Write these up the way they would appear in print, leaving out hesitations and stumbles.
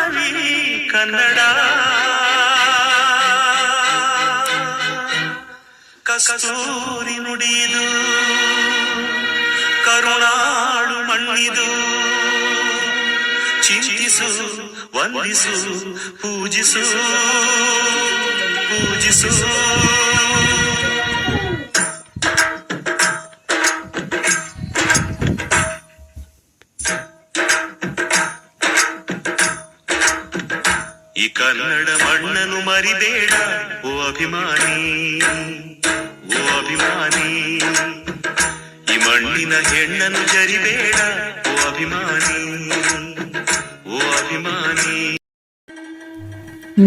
ಜಾಹ್ನವಿ ಕನ್ನಡ ಕಸ್ತೂರಿ ನುಡಿದು ಕರುಣಾಳು ಮಣ್ಣಿದು ಚಿಂತಿಸು ವಂದಿಸು ಪೂಜಿಸು ಪೂಜಿಸು ಈ ಕನ್ನಡ ಮಣ್ಣನ್ನು ಮರಿಬೇಡ ಓ ಅಭಿಮಾನಿ, ಓ ಅಭಿಮಾನಿ. ಈ ಮಣ್ಣಿನ ಹೆಣ್ಣನ್ನು ಜರಿಬೇಡ ಓ ಅಭಿಮಾನಿ, ಓ ಅಭಿಮಾನಿ.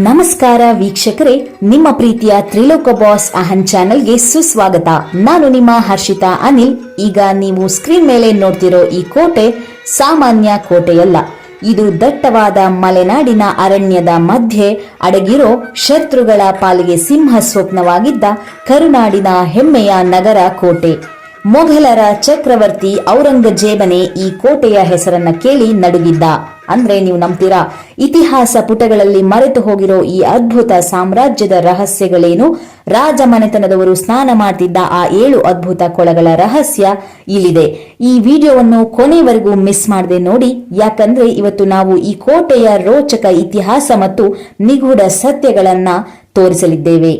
ನಮಸ್ಕಾರ ವೀಕ್ಷಕರೇ, ನಿಮ್ಮ ಪ್ರೀತಿಯ ತ್ರಿಲೋಕ ಬಾಸ್ ಅಹನ್ ಚಾನೆಲ್ಗೆ ಸುಸ್ವಾಗತ. ನಾನು ನಿಮ್ಮ ಹರ್ಷಿತಾ ಅನಿಲ್. ಈಗ ನೀವು ಸ್ಕ್ರೀನ್ ಮೇಲೆ ನೋಡ್ತಿರೋ ಈ ಕೋಟೆ ಸಾಮಾನ್ಯ ಕೋಟೆಯಲ್ಲ. ಇದು ದಟ್ಟವಾದ ಮಲೆನಾಡಿನ ಅರಣ್ಯದ ಮಧ್ಯೆ ಅಡಗಿರೋ ಶತ್ರುಗಳ ಪಾಲಿಗೆ ಸಿಂಹ ಸ್ವಪ್ನವಾಗಿದ್ದ ಕರುನಾಡಿನ ಹೆಮ್ಮೆಯ ನಗರ ಕೋಟೆ. ಮೊಘಲರ ಚಕ್ರವರ್ತಿ ಔರಂಗಜೇಬನೇ ಈ ಕೋಟೆಯ ಹೆಸರನ್ನ ಕೇಳಿ ನಡುಗಿದ್ದ. ಅಂದ್ರೆ ನೀವು ನಂಬ್ತೀರಾ? ಇತಿಹಾಸ ಪುಟಗಳಲ್ಲಿ ಮರೆತು ಹೋಗಿರೋ ಈ ಅದ್ಭುತ ಸಾಮ್ರಾಜ್ಯದ ರಹಸ್ಯಗಳೇನು? ರಾಜಮನೆತನದವರು ಸ್ನಾನ ಮಾಡ್ತಿದ್ದ ಆ 7 ಅದ್ಭುತ ಕೊಳಗಳ ರಹಸ್ಯ ಇಲ್ಲಿದೆ. ಈ ವಿಡಿಯೋವನ್ನು ಕೊನೆವರೆಗೂ ಮಿಸ್ ಮಾಡದೆ ನೋಡಿ, ಯಾಕಂದ್ರೆ ಇವತ್ತು ನಾವು ಈ ಕೋಟೆಯ ರೋಚಕ ಇತಿಹಾಸ ಮತ್ತು ನಿಗೂಢ ಸತ್ಯಗಳನ್ನ ತೋರಿಸಲಿದ್ದೇವೆ.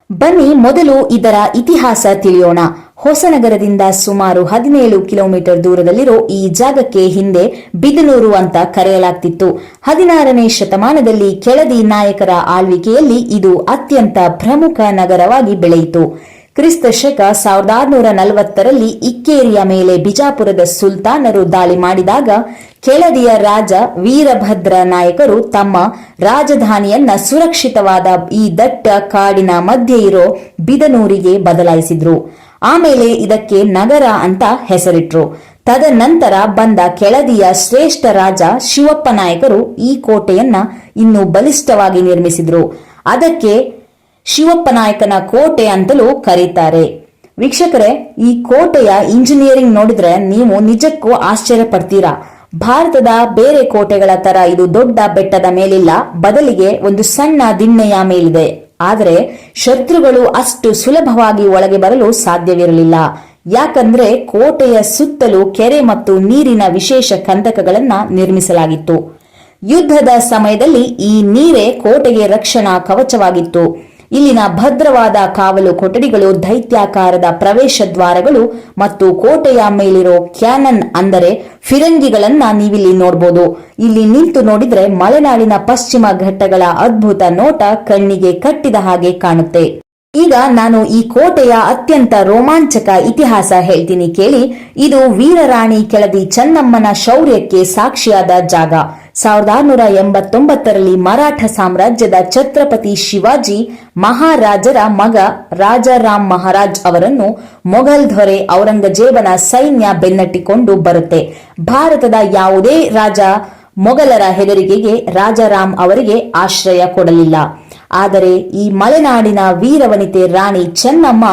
ಬನ್ನಿ ಮೊದಲು ಇದರ ಇತಿಹಾಸ ತಿಳಿಯೋಣ. ಹೊಸನಗರದಿಂದ ಸುಮಾರು 17 ಕಿಲೋಮೀಟರ್ ದೂರದಲ್ಲಿರೋ ಈ ಜಾಗಕ್ಕೆ ಹಿಂದೆ ಬಿದನೂರು ಅಂತ ಕರೆಯಲಾಗ್ತಿತ್ತು. 16ನೇ ಶತಮಾನದಲ್ಲಿ ಕೆಳದಿ ನಾಯಕರ ಆಳ್ವಿಕೆಯಲ್ಲಿ ಇದು ಅತ್ಯಂತ ಪ್ರಮುಖ ನಗರವಾಗಿ ಬೆಳೆಯಿತು. ಕ್ರಿಸ್ತ ಶಕ 1640ರಲ್ಲಿ ಇಕ್ಕೇರಿಯ ಮೇಲೆ ಬಿಜಾಪುರದ ಸುಲ್ತಾನರು ದಾಳಿ ಮಾಡಿದಾಗ ಕೆಳದಿಯ ರಾಜ ವೀರಭದ್ರ ನಾಯಕರು ತಮ್ಮ ರಾಜಧಾನಿಯನ್ನ ಸುರಕ್ಷಿತವಾದ ಈ ದಟ್ಟ ಕಾಡಿನ ಮಧ್ಯೆ ಇರೋ ಬಿದನೂರಿಗೆ ಬದಲಾಯಿಸಿದ್ರು. ಆಮೇಲೆ ಇದಕ್ಕೆ ನಗರ ಅಂತ ಹೆಸರಿಟ್ರು. ತದನಂತರ ಬಂದ ಕೆಳದಿಯ ಶ್ರೇಷ್ಠ ರಾಜ ಶಿವಪ್ಪ ನಾಯಕರು ಈ ಕೋಟೆಯನ್ನ ಇನ್ನೂ ಬಲಿಷ್ಠವಾಗಿ ನಿರ್ಮಿಸಿದ್ರು. ಅದಕ್ಕೆ ಶಿವಪ್ಪ ನಾಯಕನ ಕೋಟೆ ಅಂತಲೂ ಕರೀತಾರೆ. ವೀಕ್ಷಕರೇ, ಈ ಕೋಟೆಯ ಇಂಜಿನಿಯರಿಂಗ್ ನೋಡಿದ್ರೆ ನೀವು ನಿಜಕ್ಕೂ ಆಶ್ಚರ್ಯ ಪಡ್ತೀರಾ. ಭಾರತದ ಬೇರೆ ಕೋಟೆಗಳ ತರ ಇದು ದೊಡ್ಡ ಬೆಟ್ಟದ ಮೇಲಿಲ್ಲ, ಬದಲಿಗೆ ಒಂದು ಸಣ್ಣ ದಿಣ್ಣೆಯ ಮೇಲಿದೆ. ಆದರೆ ಶತ್ರುಗಳು ಅಷ್ಟು ಸುಲಭವಾಗಿ ಒಳಗೆ ಬರಲು ಸಾಧ್ಯವಿರಲಿಲ್ಲ. ಯಾಕಂದ್ರೆ ಕೋಟೆಯ ಸುತ್ತಲೂ ಕೆರೆ ಮತ್ತು ನೀರಿನ ವಿಶೇಷ ಕಂದಕಗಳನ್ನ ನಿರ್ಮಿಸಲಾಗಿತ್ತು. ಯುದ್ಧದ ಸಮಯದಲ್ಲಿ ಈ ನೀರೇ ಕೋಟೆಗೆ ರಕ್ಷಣಾ ಕವಚವಾಗಿತ್ತು. ಇಲ್ಲಿನ ಭದ್ರವಾದ ಕಾವಲು ಕೊಠಡಿಗಳು, ದೈತ್ಯಾಕಾರದ ಪ್ರವೇಶ ದ್ವಾರಗಳು ಮತ್ತು ಕೋಟೆಯ ಮೇಲಿರೋ ಕ್ಯಾನನ್ ಅಂದರೆ ಫಿರಂಗಿಗಳನ್ನ ನೀವಿಲ್ಲಿ ನೋಡಬಹುದು. ಇಲ್ಲಿ ನಿಂತು ನೋಡಿದ್ರೆ ಮಲೆನಾಡಿನ ಪಶ್ಚಿಮ ಘಟ್ಟಗಳ ಅದ್ಭುತ ನೋಟ ಕಣ್ಣಿಗೆ ಕಟ್ಟಿದ ಹಾಗೆ ಕಾಣುತ್ತೆ. ಈಗ ನಾನು ಈ ಕೋಟೆಯ ಅತ್ಯಂತ ರೋಮಾಂಚಕ ಇತಿಹಾಸ ಹೇಳ್ತೀನಿ ಕೇಳಿ. ಇದು ವೀರರಾಣಿ ಕೆಳದಿ ಚೆನ್ನಮ್ಮನ ಶೌರ್ಯಕ್ಕೆ ಸಾಕ್ಷಿಯಾದ ಜಾಗ. 1689ರಲ್ಲಿ ಮರಾಠ ಸಾಮ್ರಾಜ್ಯದ ಛತ್ರಪತಿ ಶಿವಾಜಿ ಮಹಾರಾಜರ ಮಗ ರಾಜಾರಾಮ್ ಮಹಾರಾಜ್ ಅವರನ್ನು ಮೊಘಲ್ ದೊರೆ ಔರಂಗಜೇಬನ ಸೈನ್ಯ ಬೆನ್ನಟ್ಟಿಕೊಂಡು ಬರುತ್ತೆ. ಭಾರತದ ಯಾವುದೇ ರಾಜ ಮೊಘಲರ ಹೆದರಿಕೆಗೆ ರಾಜಾರಾಮ್ ಅವರಿಗೆ ಆಶ್ರಯ ಕೊಡಲಿಲ್ಲ. ಆದರೆ ಈ ಮಲೆನಾಡಿನ ವೀರವನಿತೆ ರಾಣಿ ಚೆನ್ನಮ್ಮ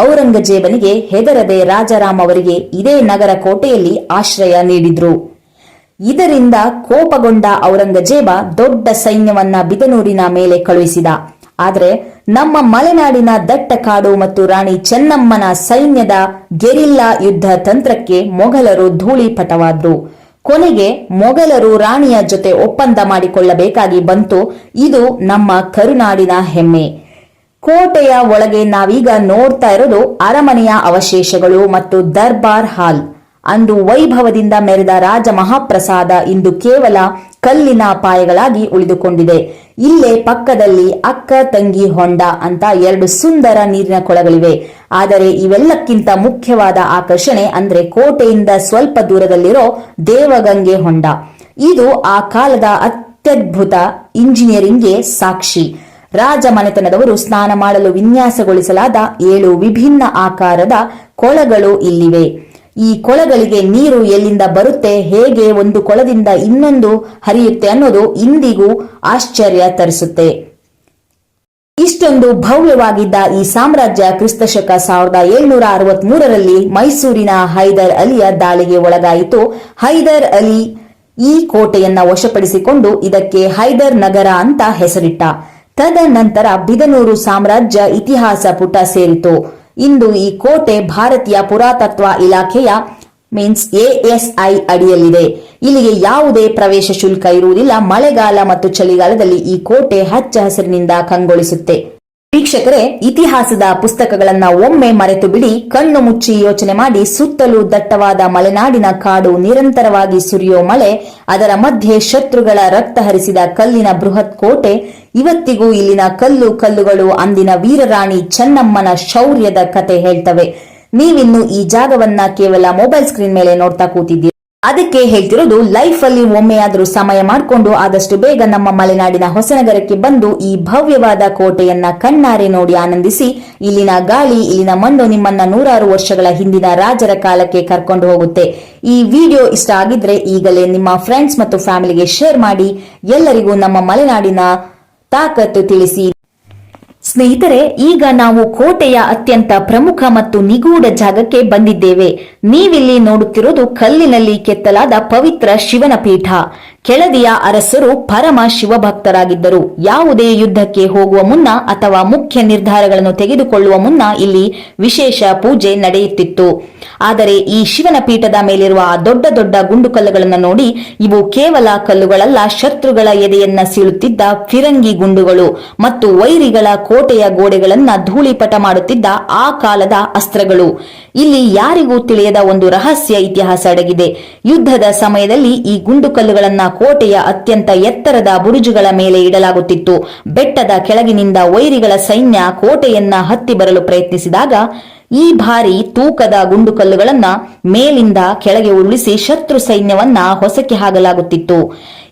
ಔರಂಗಜೇಬನಿಗೆ ಹೆದರದೆ ರಾಜಾರಾಮ್ ಅವರಿಗೆ ಇದೇ ನಗರ ಕೋಟೆಯಲ್ಲಿ ಆಶ್ರಯ ನೀಡಿದ್ರು. ಇದರಿಂದ ಕೋಪಗೊಂಡ ಔರಂಗಜೇಬ ದೊಡ್ಡ ಸೈನ್ಯವನ್ನ ಬಿದನೂರಿನ ಮೇಲೆ ಕಳುಹಿಸಿದ. ಆದರೆ ನಮ್ಮ ಮಲೆನಾಡಿನ ದಟ್ಟ ಕಾಡು ಮತ್ತು ರಾಣಿ ಚೆನ್ನಮ್ಮನ ಸೈನ್ಯದ ಗೆರಿಲ್ಲಾ ಯುದ್ಧ ತಂತ್ರಕ್ಕೆ ಮೊಘಲರು ಧೂಳಿಪಟವಾದ್ರು. ಕೊನೆಗೆ ಮೊಘಲರು ರಾಣಿಯ ಜೊತೆ ಒಪ್ಪಂದ ಮಾಡಿಕೊಳ್ಳಬೇಕಾಗಿ ಬಂತು. ಇದು ನಮ್ಮ ಕರುನಾಡಿನ ಹೆಮ್ಮೆ. ಕೋಟೆಯ ಒಳಗೆ ನಾವೀಗ ನೋಡ್ತಾ ಇರೋದು ಅರಮನೆಯ ಅವಶೇಷಗಳು ಮತ್ತು ದರ್ಬಾರ್ ಹಾಲ್. ಅಂದು ವೈಭವದಿಂದ ಮೆರೆದ ರಾಜ ಮಹಾಪ್ರಸಾದ ಇಂದು ಕೇವಲ ಕಲ್ಲಿನ ಪಾಯಗಳಾಗಿ ಉಳಿದುಕೊಂಡಿದೆ. ಇಲ್ಲೇ ಪಕ್ಕದಲ್ಲಿ ಅಕ್ಕ ತಂಗಿ ಹೊಂಡ ಅಂತ 2 ಸುಂದರ ನೀರಿನ ಕೊಳಗಳಿವೆ. ಆದರೆ ಇವೆಲ್ಲಕ್ಕಿಂತ ಮುಖ್ಯವಾದ ಆಕರ್ಷಣೆ ಅಂದ್ರೆ ಕೋಟೆಯಿಂದ ಸ್ವಲ್ಪ ದೂರದಲ್ಲಿರೋ ದೇವಗಂಗೆ ಹೊಂಡ. ಇದು ಆ ಕಾಲದ ಅತ್ಯದ್ಭುತ ಇಂಜಿನಿಯರಿಂಗ್ಗೆ ಸಾಕ್ಷಿ. ರಾಜಮನೆತನದವರು ಸ್ನಾನ ಮಾಡಲು ವಿನ್ಯಾಸಗೊಳಿಸಲಾದ 7 ವಿಭಿನ್ನ ಆಕಾರದ ಕೊಳಗಳು ಇಲ್ಲಿವೆ. ಈ ಕೊಳಗಳಿಗೆ ನೀರು ಎಲ್ಲಿಂದ ಬರುತ್ತೆ, ಹೇಗೆ ಒಂದು ಕೊಳದಿಂದ ಇನ್ನೊಂದು ಹರಿಯುತ್ತೆ ಅನ್ನೋದು ಇಂದಿಗೂ ಆಶ್ಚರ್ಯ ತರಿಸುತ್ತೆ. ಇಷ್ಟೊಂದು ಭವ್ಯವಾಗಿದ್ದ ಈ ಸಾಮ್ರಾಜ್ಯ ಕ್ರಿಸ್ತಶಕ 1763ರಲ್ಲಿ ಮೈಸೂರಿನ ಹೈದರ್ ಅಲಿಯ ದಾಳಿಗೆ ಒಳಗಾಯಿತು. ಹೈದರ್ ಅಲಿ ಈ ಕೋಟೆಯನ್ನ ವಶಪಡಿಸಿಕೊಂಡು ಇದಕ್ಕೆ ಹೈದರ್ ನಗರ ಅಂತ ಹೆಸರಿಟ್ಟ. ತದನಂತರ ಬಿದನೂರು ಸಾಮ್ರಾಜ್ಯ ಇತಿಹಾಸ ಪುಟ ಸೇರಿತು. ಇಂದು ಈ ಕೋಟೆ ಭಾರತೀಯ ಪುರಾತತ್ವ ಇಲಾಖೆಯ ASI ಅಡಿಯಲ್ಲಿದೆ. ಇಲ್ಲಿಗೆ ಯಾವುದೇ ಪ್ರವೇಶ ಶುಲ್ಕ ಇರುವುದಿಲ್ಲ. ಮಳೆಗಾಲ ಮತ್ತು ಚಳಿಗಾಲದಲ್ಲಿ ಈ ಕೋಟೆ ಹಚ್ಚ ಹಸಿರಿನಿಂದ ಕಂಗೊಳಿಸುತ್ತೆ. ವೀಕ್ಷಕರೇ, ಇತಿಹಾಸದ ಪುಸ್ತಕಗಳನ್ನ ಒಮ್ಮೆ ಮರೆತು ಬಿಡಿ. ಕಣ್ಣು ಮುಚ್ಚಿ ಯೋಚನೆ ಮಾಡಿ. ಸುತ್ತಲೂ ದಟ್ಟವಾದ ಮಲೆನಾಡಿನ ಕಾಡು, ನಿರಂತರವಾಗಿ ಸುರಿಯೋ ಮಳೆ, ಅದರ ಮಧ್ಯೆ ಶತ್ರುಗಳ ರಕ್ತ ಹರಿಸಿದ ಕಲ್ಲಿನ ಬೃಹತ್ ಕೋಟೆ. ಇವತ್ತಿಗೂ ಇಲ್ಲಿನ ಕಲ್ಲುಗಳು ಅಂದಿನ ವೀರರಾಣಿ ಚೆನ್ನಮ್ಮನ ಶೌರ್ಯದ ಕತೆ ಹೇಳ್ತವೆ. ನೀವಿನ್ನು ಈ ಜಾಗವನ್ನ ಕೇವಲ ಮೊಬೈಲ್ ಸ್ಕ್ರೀನ್ ಮೇಲೆ ನೋಡ್ತಾ ಕೂತಿದ್ದೀರಿ. ಅದಕ್ಕೆ ಹೇಳ್ತಿರೋದು, ಲೈಫ್ ಅಲ್ಲಿ ಒಮ್ಮೆಯಾದ್ರೂ ಸಮಯ ಮಾಡಿಕೊಂಡು ಆದಷ್ಟು ಬೇಗ ನಮ್ಮ ಮಲೆನಾಡಿನ ಹೊಸನಗರಕ್ಕೆ ಬಂದು ಈ ಭವ್ಯವಾದ ಕೋಟೆಯನ್ನ ಕಣ್ಣಾರೆ ನೋಡಿ ಆನಂದಿಸಿ. ಇಲ್ಲಿನ ಗಾಳಿ, ಇಲ್ಲಿನ ಮಣ್ಣು ನಿಮ್ಮನ್ನ ನೂರಾರು ವರ್ಷಗಳ ಹಿಂದಿನ ರಾಜರ ಕಾಲಕ್ಕೆ ಕರ್ಕೊಂಡು ಹೋಗುತ್ತೆ. ಈ ವಿಡಿಯೋ ಇಷ್ಟ ಆಗಿದ್ರೆ ಈಗಲೇ ನಿಮ್ಮ ಫ್ರೆಂಡ್ಸ್ ಮತ್ತು ಫ್ಯಾಮಿಲಿಗೆ ಶೇರ್ ಮಾಡಿ. ಎಲ್ಲರಿಗೂ ನಮ್ಮ ಮಲೆನಾಡಿನ ತಾಕತ್ತು ತಿಳಿಸಿ. ಸ್ನೇಹಿತರೆ, ಈಗ ನಾವು ಕೋಟೆಯ ಅತ್ಯಂತ ಪ್ರಮುಖ ಮತ್ತು ನಿಗೂಢ ಜಾಗಕ್ಕೆ ಬಂದಿದ್ದೇವೆ. ನೀವಿಲ್ಲಿ ನೋಡುತ್ತಿರೋದು ಕಲ್ಲಿನಲ್ಲಿ ಕೆತ್ತಲಾದ ಪವಿತ್ರ ಶಿವನ ಪೀಠ. ಕೆಳದಿಯ ಅರಸರು ಪರಮ ಶಿವಭಕ್ತರಾಗಿದ್ದರು. ಯಾವುದೇ ಯುದ್ಧಕ್ಕೆ ಹೋಗುವ ಮುನ್ನ ಅಥವಾ ಮುಖ್ಯ ನಿರ್ಧಾರಗಳನ್ನು ತೆಗೆದುಕೊಳ್ಳುವ ಮುನ್ನ ಇಲ್ಲಿ ವಿಶೇಷ ಪೂಜೆ ನಡೆಯುತ್ತಿತ್ತು. ಆದರೆ ಈ ಶಿವನ ಪೀಠದ ಮೇಲಿರುವ ಆ ದೊಡ್ಡ ದೊಡ್ಡ ಗುಂಡು ಕಲ್ಲುಗಳನ್ನು ನೋಡಿ, ಇವು ಕೇವಲ ಕಲ್ಲುಗಳಲ್ಲ, ಶತ್ರುಗಳ ಎದೆಯನ್ನ ಸೀಳುತ್ತಿದ್ದ ಫಿರಂಗಿ ಗುಂಡುಗಳು ಮತ್ತು ವೈರಿಗಳ ಕೋಟೆಯ ಗೋಡೆಗಳನ್ನ ಧೂಳಿಪಟ ಮಾಡುತ್ತಿದ್ದ ಆ ಕಾಲದ ಅಸ್ತ್ರಗಳು. ಇಲ್ಲಿ ಯಾರಿಗೂ ತಿಳಿಯದ ಒಂದು ರಹಸ್ಯ ಇತಿಹಾಸ ಅಡಗಿದೆ. ಯುದ್ಧದ ಸಮಯದಲ್ಲಿ ಈ ಗುಂಡು ಕಲ್ಲುಗಳನ್ನ ಕೋಟೆಯ ಅತ್ಯಂತ ಎತ್ತರದ ಬುರುಜುಗಳ ಮೇಲೆ ಇಡಲಾಗುತ್ತಿತ್ತು. ಬೆಟ್ಟದ ಕೆಳಗಿನಿಂದ ವೈರಿಗಳ ಸೈನ್ಯ ಕೋಟೆಯನ್ನ ಹತ್ತಿ ಬರಲು ಪ್ರಯತ್ನಿಸಿದಾಗ ಈ ಭಾರಿ ತೂಕದ ಗುಂಡು ಕಲ್ಲುಗಳನ್ನ ಮೇಲಿಂದ ಕೆಳಗೆ ಉರುಳಿಸಿ ಶತ್ರು ಸೈನ್ಯವನ್ನ ಹೊಸಕ್ಕೆ ಹಾಕಲಾಗುತ್ತಿತ್ತು.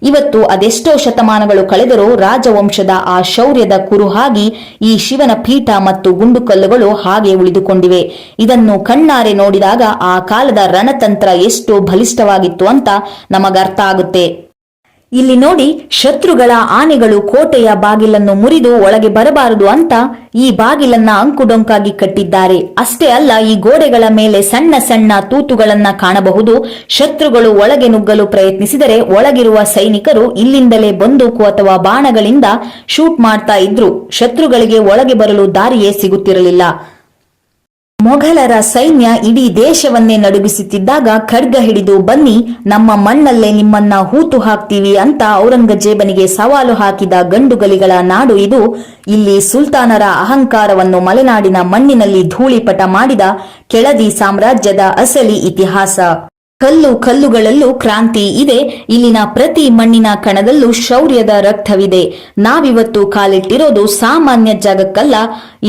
ಇವತ್ತು ಅದೆಷ್ಟೋ ಶತಮಾನಗಳು ಕಳೆದರೂ ರಾಜವಂಶದ ಆ ಶೌರ್ಯದ ಕುರುಹಾಗಿ ಈ ಶಿವನ ಪೀಠ ಮತ್ತು ಗುಂಡು ಕಲ್ಲುಗಳು ಹಾಗೆ ಉಳಿದುಕೊಂಡಿವೆ. ಇದನ್ನು ಕಣ್ಣಾರೆ ನೋಡಿದಾಗ ಆ ಕಾಲದ ರಣತಂತ್ರ ಎಷ್ಟು ಬಲಿಷ್ಠವಾಗಿತ್ತು ಅಂತ ನಮಗರ್ಥ ಆಗುತ್ತೆ. ಇಲ್ಲಿ ನೋಡಿ, ಶತ್ರುಗಳ ಆನೆಗಳು ಕೋಟೆಯ ಬಾಗಿಲನ್ನು ಮುರಿದು ಒಳಗೆ ಬರಬಾರದು ಅಂತ ಈ ಬಾಗಿಲನ್ನ ಅಂಕುಡೊಂಕಾಗಿ ಕಟ್ಟಿದ್ದಾರೆ. ಅಷ್ಟೇ ಅಲ್ಲ, ಈ ಗೋಡೆಗಳ ಮೇಲೆ ಸಣ್ಣ ಸಣ್ಣ ತೂತುಗಳನ್ನ ಕಾಣಬಹುದು. ಶತ್ರುಗಳು ಒಳಗೆ ನುಗ್ಗಲು ಪ್ರಯತ್ನಿಸಿದರೆ ಒಳಗಿರುವ ಸೈನಿಕರು ಇಲ್ಲಿಂದಲೇ ಬಂದೂಕು ಅಥವಾ ಬಾಣಗಳಿಂದ ಶೂಟ್ ಮಾಡ್ತಾ ಇದ್ರು. ಶತ್ರುಗಳಿಗೆ ಒಳಗೆ ಬರಲು ದಾರಿಯೇ ಸಿಗುತ್ತಿರಲಿಲ್ಲ. ಮೊಘಲರ ಸೈನ್ಯ ಇಡೀ ದೇಶವನ್ನೇ ನಡುಗಿಸುತ್ತಿದ್ದಾಗ ಖಡ್ಗ ಹಿಡಿದು ಬನ್ನಿ, ನಮ್ಮ ಮಣ್ಣಲ್ಲೇ ನಿಮ್ಮನ್ನ ಹೂತು ಹಾಕ್ತೀವಿ ಅಂತ ಔರಂಗಜೇಬನಿಗೆ ಸವಾಲು ಹಾಕಿದ ಗಂಡುಗಲಿಗಳ ನಾಡು ಇದು. ಇಲ್ಲಿ ಸುಲ್ತಾನರ ಅಹಂಕಾರವನ್ನು ಮಲೆನಾಡಿನ ಮಣ್ಣಿನಲ್ಲಿ ಧೂಳಿಪಟ ಮಾಡಿದ ಕೆಳದಿ ಸಾಮ್ರಾಜ್ಯದ ಅಸಲಿ ಇತಿಹಾಸ. ಕಲ್ಲುಗಳಲ್ಲೂ ಕ್ರಾಂತಿ ಇದೆ. ಇಲ್ಲಿನ ಪ್ರತಿ ಮಣ್ಣಿನ ಕಣದಲ್ಲೂ ಶೌರ್ಯದ ರಕ್ತವಿದೆ. ನಾವಿವತ್ತು ಕಾಲಿಟ್ಟಿರೋದು ಸಾಮಾನ್ಯ ಜಾಗಕ್ಕಲ್ಲ.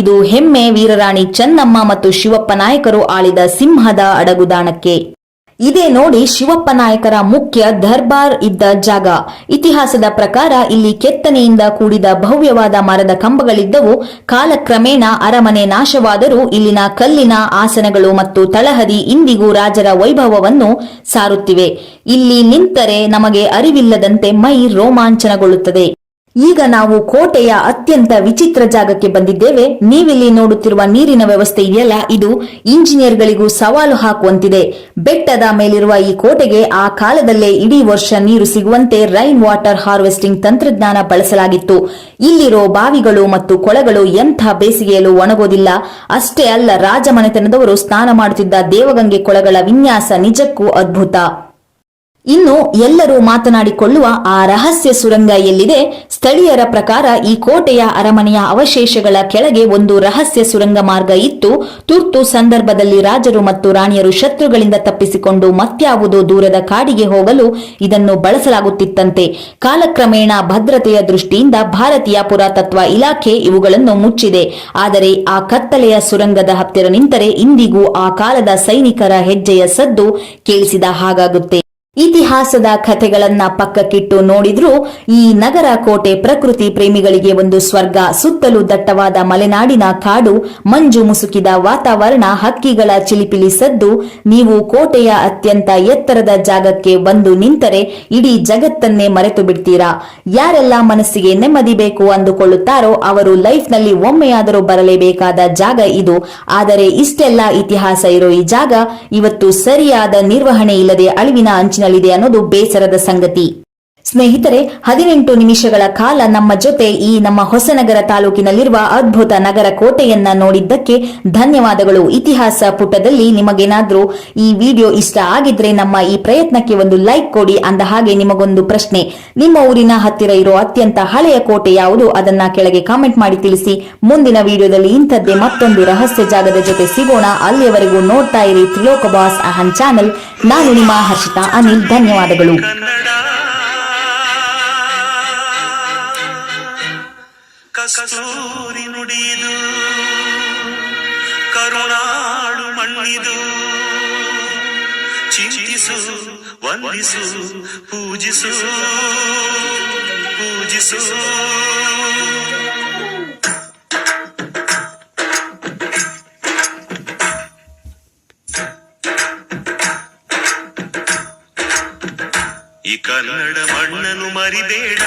ಇದು ಹೆಮ್ಮೆ ವೀರರಾಣಿ ಚೆನ್ನಮ್ಮ ಮತ್ತು ಶಿವಪ್ಪ ನಾಯಕರು ಆಳಿದ ಸಿಂಹದ ಅಡಗುದಾಣಕ್ಕೆ. ಇದೇ ನೋಡಿ ಶಿವಪ್ಪ ನಾಯಕರ ಮುಖ್ಯ ದರ್ಬಾರ್ ಇದ್ದ ಜಾಗ. ಇತಿಹಾಸದ ಪ್ರಕಾರ ಇಲ್ಲಿ ಕೆತ್ತನೆಯಿಂದ ಕೂಡಿದ ಭವ್ಯವಾದ ಮರದ ಕಂಬಗಳಿದ್ದವು. ಕಾಲಕ್ರಮೇಣ ಅರಮನೆ ನಾಶವಾದರೂ ಇಲ್ಲಿನ ಕಲ್ಲಿನ ಆಸನಗಳು ಮತ್ತು ತಳಹದಿ ಇಂದಿಗೂ ರಾಜರ ವೈಭವವನ್ನು ಸಾರುತ್ತಿವೆ. ಇಲ್ಲಿ ನಿಂತರೆ ನಮಗೆ ಅರಿವಿಲ್ಲದಂತೆ ಮೈ ರೋಮಾಂಚನಗೊಳ್ಳುತ್ತದೆ. ಈಗ ನಾವು ಕೋಟೆಯ ಅತ್ಯಂತ ವಿಚಿತ್ರ ಜಾಗಕ್ಕೆ ಬಂದಿದ್ದೇವೆ. ನೀವಿಲ್ಲಿ ನೋಡುತ್ತಿರುವ ನೀರಿನ ವ್ಯವಸ್ಥೆ ಇದೆಯಲ್ಲ, ಇದು ಇಂಜಿನಿಯರ್ಗಳಿಗೂ ಸವಾಲು ಹಾಕುವಂತಿದೆ. ಬೆಟ್ಟದ ಮೇಲಿರುವ ಈ ಕೋಟೆಗೆ ಆ ಕಾಲದಲ್ಲೇ ಇಡೀ ವರ್ಷ ನೀರು ಸಿಗುವಂತೆ ರೈನ್ ವಾಟರ್ ಹಾರ್ವೆಸ್ಟಿಂಗ್ ತಂತ್ರಜ್ಞಾನ ಬಳಸಲಾಗಿತ್ತು. ಇಲ್ಲಿರೋ ಬಾವಿಗಳು ಮತ್ತು ಕೊಳಗಳು ಎಂಥ ಬೇಸಿಗೆಯಲ್ಲೂ ಒಣಗೋದಿಲ್ಲ. ಅಷ್ಟೇ ಅಲ್ಲ, ರಾಜಮನೆತನದವರು ಸ್ನಾನ ಮಾಡುತ್ತಿದ್ದ ದೇವಗಂಗೆ ಕೊಳಗಳ ವಿನ್ಯಾಸ ನಿಜಕ್ಕೂ ಅದ್ಭುತ. ಇನ್ನು ಎಲ್ಲರೂ ಮಾತನಾಡಿಕೊಳ್ಳುವ ಆ ರಹಸ್ಯ ಸುರಂಗ ಎಲ್ಲಿದೆ? ಸ್ಥಳೀಯರ ಪ್ರಕಾರ ಈ ಕೋಟೆಯ ಅರಮನೆಯ ಅವಶೇಷಗಳ ಕೆಳಗೆ ಒಂದು ರಹಸ್ಯ ಸುರಂಗ ಮಾರ್ಗ ಇತ್ತು. ತುರ್ತು ಸಂದರ್ಭದಲ್ಲಿ ರಾಜರು ಮತ್ತು ರಾಣಿಯರು ಶತ್ರುಗಳಿಂದ ತಪ್ಪಿಸಿಕೊಂಡು ಮತ್ಯಾವುದೋ ದೂರದ ಕಾಡಿಗೆ ಹೋಗಲು ಇದನ್ನು ಬಳಸಲಾಗುತ್ತಿತ್ತಂತೆ. ಕಾಲಕ್ರಮೇಣ ಭದ್ರತೆಯ ದೃಷ್ಟಿಯಿಂದ ಭಾರತೀಯ ಪುರಾತತ್ವ ಇಲಾಖೆ ಇವುಗಳನ್ನು ಮುಚ್ಚಿದೆ. ಆದರೆ ಆ ಕತ್ತಲೆಯ ಸುರಂಗದ ಹತ್ತಿರ ನಿಂತರೆ ಇಂದಿಗೂ ಆ ಕಾಲದ ಸೈನಿಕರ ಹೆಜ್ಜೆಯ ಸದ್ದು ಕೇಳಿಸಿದ ಹಾಗಾಗುತ್ತೆ. ಇತಿಹಾಸದ ಕಥೆಗಳನ್ನ ಪಕ್ಕಕ್ಕಿಟ್ಟು ನೋಡಿದ್ರೂ ಈ ನಗರ ಕೋಟೆ ಪ್ರಕೃತಿ ಪ್ರೇಮಿಗಳಿಗೆ ಒಂದು ಸ್ವರ್ಗ. ಸುತ್ತಲೂ ದಟ್ಟವಾದ ಮಲೆನಾಡಿನ ಕಾಡು, ಮಂಜು ಮುಸುಕಿದ ವಾತಾವರಣ, ಹಕ್ಕಿಗಳ ಚಿಲಿಪಿಲಿ ಸದ್ದು. ನೀವು ಕೋಟೆಯ ಅತ್ಯಂತ ಎತ್ತರದ ಜಾಗಕ್ಕೆ ಬಂದು ನಿಂತರೆ ಇಡೀ ಜಗತ್ತನ್ನೇ ಮರೆತು ಬಿಡ್ತೀರಾ. ಯಾರೆಲ್ಲ ಮನಸ್ಸಿಗೆ ನೆಮ್ಮದಿ ಬೇಕು ಅಂದುಕೊಳ್ಳುತ್ತಾರೋ ಅವರು ಲೈಫ್ನಲ್ಲಿ ಒಮ್ಮೆಯಾದರೂ ಬರಲೇಬೇಕಾದ ಜಾಗ ಇದು. ಆದರೆ ಇಷ್ಟೆಲ್ಲ ಇತಿಹಾಸ ಇರೋ ಈ ಜಾಗ ಇವತ್ತು ಸರಿಯಾದ ನಿರ್ವಹಣೆ ಇಲ್ಲದೆ ಅಳಿವಿನ ಅಂಚಿನ ಲಿನಲ್ಲಿದೆ ಅನ್ನೋದು ಬೇಸರದ ಸಂಗತಿ. ಸ್ನೇಹಿತರೆ, 18 ನಿಮಿಷಗಳ ಕಾಲ ನಮ್ಮ ಜೊತೆ ಈ ನಮ್ಮ ಹೊಸನಗರ ತಾಲೂಕಿನಲ್ಲಿರುವ ಅದ್ಭುತ ನಗರ ಕೋಟೆಯನ್ನ ನೋಡಿದ್ದಕ್ಕೆ ಧನ್ಯವಾದಗಳು. ಇತಿಹಾಸ ಪುಟದಲ್ಲಿ ನಿಮಗೇನಾದ್ರೂ ಈ ವಿಡಿಯೋ ಇಷ್ಟ ಆಗಿದ್ರೆ ನಮ್ಮ ಈ ಪ್ರಯತ್ನಕ್ಕೆ ಒಂದು ಲೈಕ್ ಕೊಡಿ. ಅಂದ ಹಾಗೆ ನಿಮಗೊಂದು ಪ್ರಶ್ನೆ, ನಿಮ್ಮ ಊರಿನ ಹತ್ತಿರ ಇರೋ ಅತ್ಯಂತ ಹಳೆಯ ಕೋಟೆ ಯಾವುದು? ಅದನ್ನ ಕೆಳಗೆ ಕಾಮೆಂಟ್ ಮಾಡಿ ತಿಳಿಸಿ. ಮುಂದಿನ ವಿಡಿಯೋದಲ್ಲಿ ಇಂಥದ್ದೇ ಮತ್ತೊಂದು ರಹಸ್ಯ ಜಾಗದ ಜೊತೆ ಸಿಗೋಣ. ಅಲ್ಲಿಯವರೆಗೂ ನೋಡ್ತಾ ಇರಿ ತ್ರಿಲೋಕ ಬಾಸ್ ಅಹನ್ ಚಾನೆಲ್. ನಾನು ನಿಮ್ಮ ಹರ್ಷಿತಾ ಅನಿಲ್. ಧನ್ಯವಾದಗಳು. ಕಸ್ತೂರಿ ನುಡಿದು ಕರುಣಾಳು ಮಣ್ಣಿದು ಚಿಂತಿಸು ವಂದಿಸು ಪೂಜಿಸು ಪೂಜಿಸು. ಈ ಕನ್ನಡ ಮಣ್ಣನ್ನು ಮರಿಬೇಡ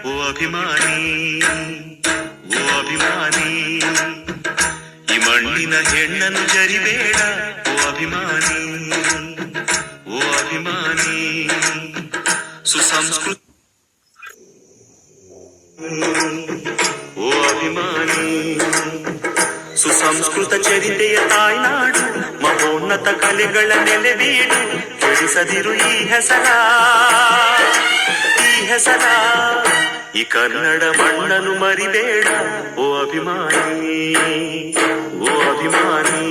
ಓ ಅಭಿಮಾನಿ, ಓ ಅಭಿಮಾನಿ. ಈ ಮಣ್ಣಿನ ಹೆಣ್ಣನ್ನು ಜರಿಬೇಡ ಓ ಅಭಿಮಾನಿ, ಓ ಅಭಿಮಾನಿ. ಸುಸಂಸ್ಕೃತ ಓ ಅಭಿಮಾನಿ. ಸುಸಂಸ್ಕೃತ ಚರಿತೆಯ ತಾಯ್ನಾಡು, ಮಹೋನ್ನತ ಕಲೆಗಳ ನೆಲೆಬೀಡು. ಕೆಡಿಸದಿರು ಈ ಹೆಸರ, ಈ ಹೆಸರ. ಈ ಕನ್ನಡ ಮಣ್ಣನ್ನು ಮರಿಬೇಡ ಓ ಅಭಿಮಾನಿ, ಓ ಅಭಿಮಾನಿ.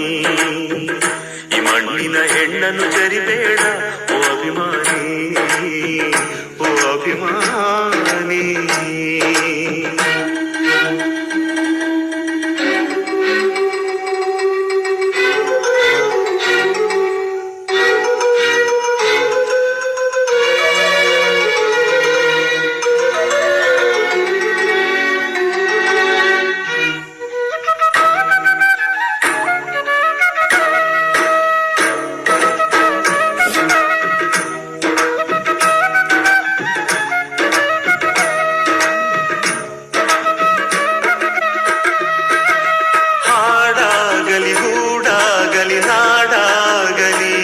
ಈ ಮಣ್ಣಿನ ಹೆಣ್ಣನ್ನು ಜರಿಬೇಡ ಓ ಅಭಿಮಾನಿ, ಓ ಅಭಿಮಾನಿ. ಹೂಡಾಗಲಿ ನಾಡಾಗಲಿ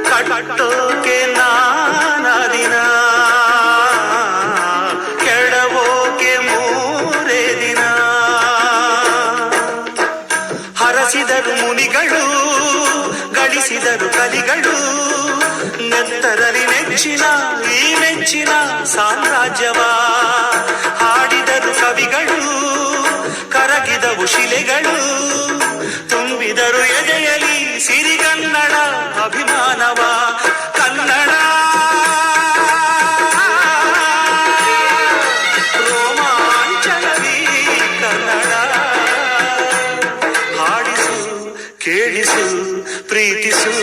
ಕಟ್ಟೋಕೆ ನಾನಾ ದಿನ, ಕೆಡವೋಕೆ ಮೂರೇ ದಿನ. ಹರಸಿದರು ಮುನಿಗಳು, ಗಳಿಸಿದರು ಕಲಿಗಳು, ನೆತ್ತರಲ್ಲಿ ನೆಚ್ಚಿನ ಈ ಮೆಚ್ಚಿನ ಸಾಮ್ರಾಜ್ಯವ. ಹಾಡಿದರು ಕವಿಗಳು, ಕರಗಿದವು ಶಿಲೆಗಳು, ತುಂಬಿದರು ಎದೆಯಲಿ ಸಿರಿಗನ್ನಡ ಅಭಿಮಾನವ. ಕನ್ನಡ ರೋಮಾಂಚನವೀ ಕನ್ನಡ. ಹಾಡಿಸು ಕೇಳಿಸು ಪ್ರೀತಿಸು,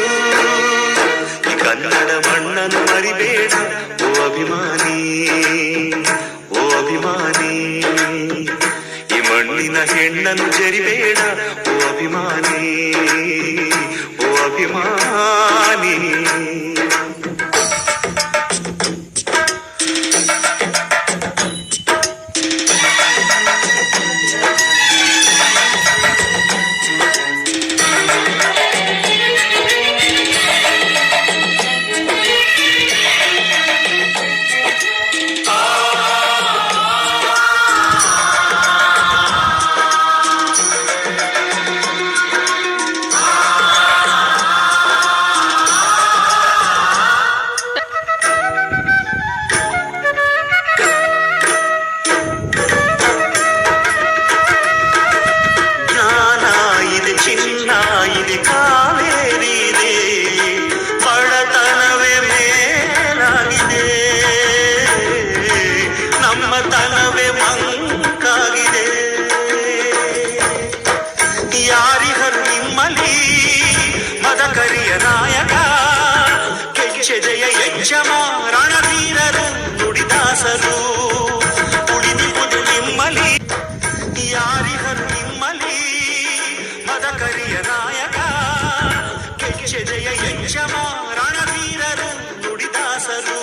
ಈ ಕನ್ನಡ ಮಣ್ಣನ್ನು ಮರಿಬೇಡ ಓ ಅಭಿಮಾನಿ, ಓ ಅಭಿಮಾನಿ. ಈ ಮಣ್ಣಿನ ಹೆಣ್ಣನ್ನು ಜರಿಬೇಡ ಓ ಅಭಿಮಾನಿ, ಓ ಅಭಿಮಾನಿ. ಯಕ್ಷಮ ರಣಧೀರರು ನುಡಿದಾಸರು ಉಳಿದಿರುವುದು ನಿಮ್ಮಲಿ, ಯಾರಿಹರು ನಿಮ್ಮಲಿ ಮದಕರಿಯ ನಾಯಕ. ಕೆಚ್ಚೆದೆಯ ಯಕ್ಷಮ ರಣಧೀರರು ನುಡಿದಾಸರು